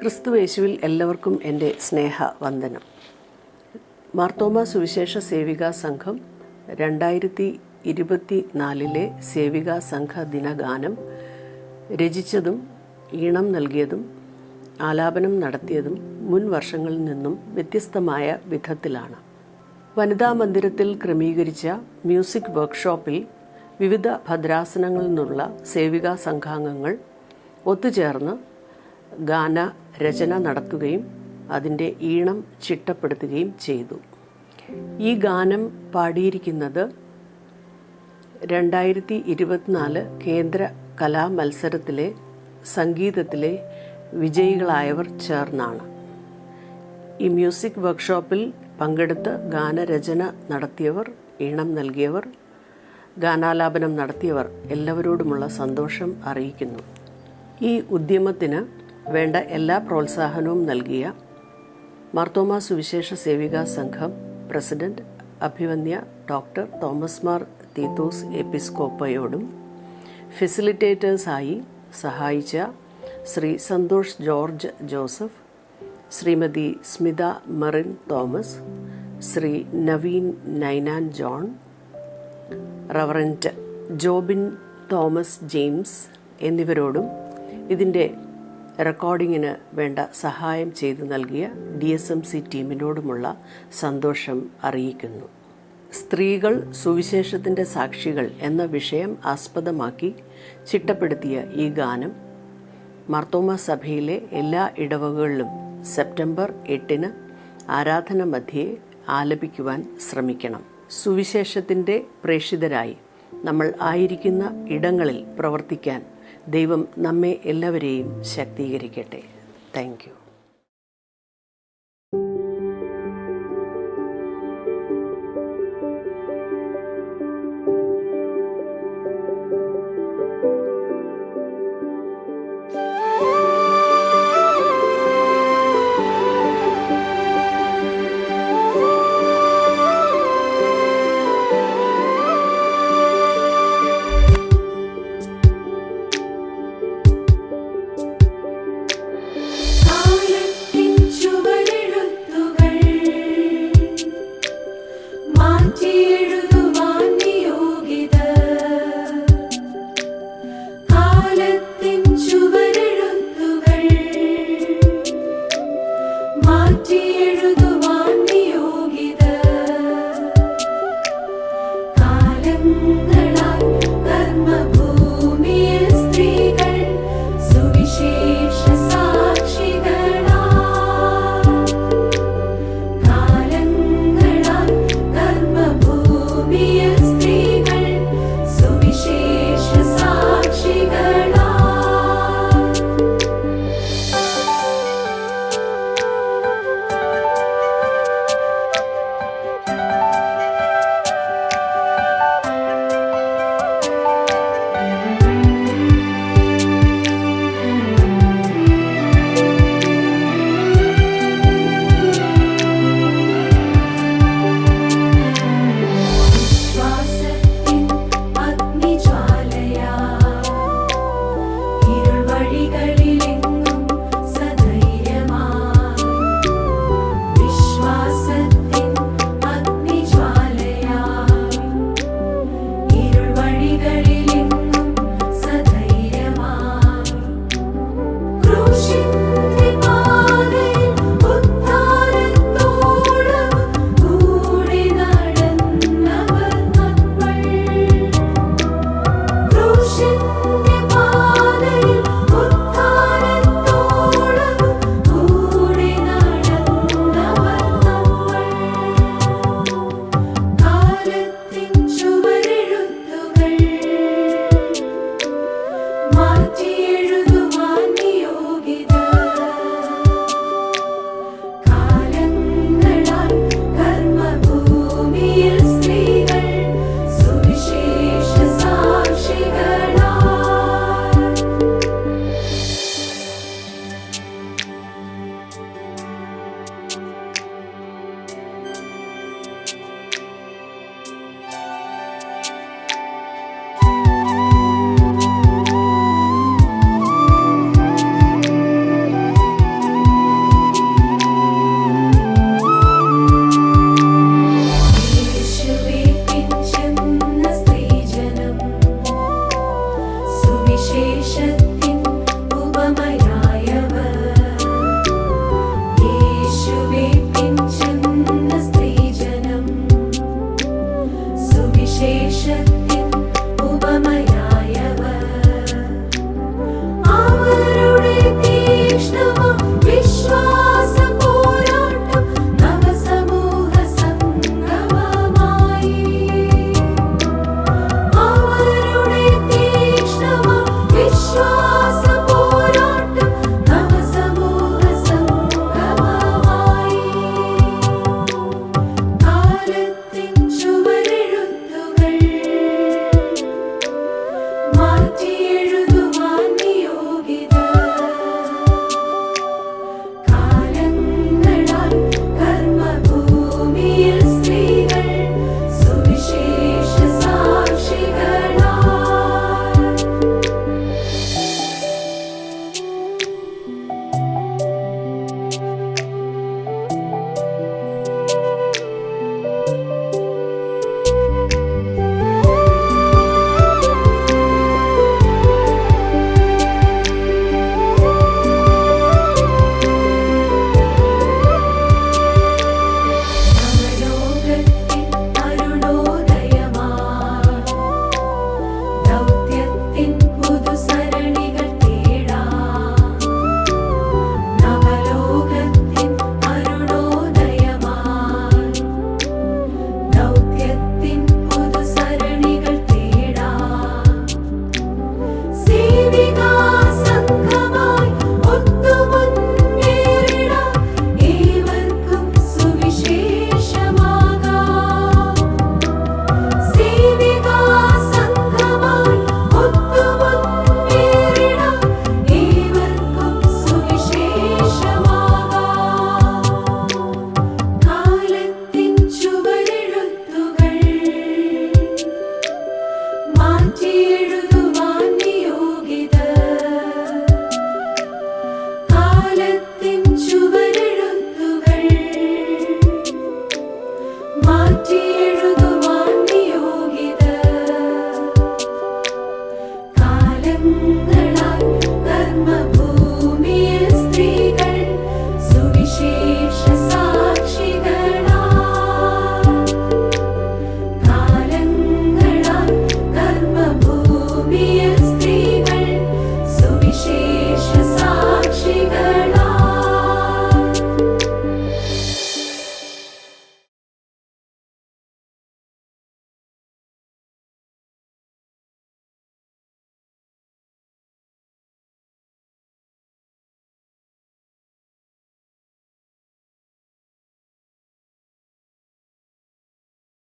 ക്രിസ്തുവേശുവിൽ എല്ലാവർക്കും എൻ്റെ സ്നേഹവന്ദനം. മാർത്തോമാ സുവിശേഷ സേവികാ സംഘം 2024 സേവികാ സംഘ ദിനഗാനം രചിച്ചതും ഈണം നൽകിയതും ആലാപനം നടത്തിയതും മുൻ വർഷങ്ങളിൽ നിന്നും വ്യത്യസ്തമായ വിധത്തിലാണ്. വനിതാ മന്ദിരത്തിൽ ക്രമീകരിച്ച മ്യൂസിക് വർക്ക്ഷോപ്പിൽ വിവിധ ഭദ്രാസനങ്ങളിൽ നിന്നുള്ള സേവികാ സംഘാംഗങ്ങൾ ഒത്തുചേർന്ന് ഗാന രചന നടത്തുകയും അതിൻ്റെ ഈണം ചിട്ടപ്പെടുത്തുകയും ചെയ്തു. ഈ ഗാനം പാടിയിരിക്കുന്നത് 2024 കേന്ദ്ര കലാമത്സരത്തിലെ സംഗീതത്തിലെ വിജയികളായവർ ചേർന്നാണ്. ഈ മ്യൂസിക് വർക്ക്ഷോപ്പിൽ പങ്കെടുത്ത് ഗാനരചന നടത്തിയവർ, ഈണം നൽകിയവർ, ഗാനാലാപനം നടത്തിയവർ എല്ലാവരോടുമുള്ള സന്തോഷം അറിയിക്കുന്നു. ഈ ഉദ്യമത്തിന് വേണ്ട എല്ലാ പ്രോത്സാഹനവും നൽകിയ മാർത്തോമാ സുവിശേഷ സേവികാ സംഘം പ്രസിഡന്റ് അഭിവന്യ ഡോക്ടർ തോമസ് മാർ തീത്തോസ് എപ്പിസ്കോപ്പയോടും ഫെസിലിറ്റേറ്റേഴ്സായി സഹായിച്ച ശ്രീ സന്തോഷ് ജോർജ് ജോസഫ്, ശ്രീമതി സ്മിത മറിൻ തോമസ്, ശ്രീ നവീൻ നൈനാൻ ജോൺ, റവറൻറ്റ് ജോബിൻ തോമസ് ജെയിംസ് എന്നിവരോടും ഇതിൻ്റെ റെക്കോർഡിങ്ങിന് വേണ്ട സഹായം ചെയ്തു നൽകിയ DSMC ടീമിനോടുമുള്ള സന്തോഷം അറിയിക്കുന്നു. സ്ത്രീകൾ സുവിശേഷത്തിൻ്റെ സാക്ഷികൾ എന്ന വിഷയം ആസ്പദമാക്കി ചിട്ടപ്പെടുത്തിയ ഈ ഗാനം മാർത്തോമാ സഭയിലെ എല്ലാ ഇടവകകളിലും സെപ്റ്റംബർ 8 ആരാധന മധ്യേ ആലപിക്കുവാൻ ശ്രമിക്കണം. സുവിശേഷത്തിൻ്റെ പ്രേക്ഷിതരായി നമ്മൾ ആയിരിക്കുന്ന ഇടങ്ങളിൽ പ്രവർത്തിക്കാൻ ദൈവം നമ്മെ എല്ലാവരെയും ശക്തീകരിക്കട്ടെ. Thank you.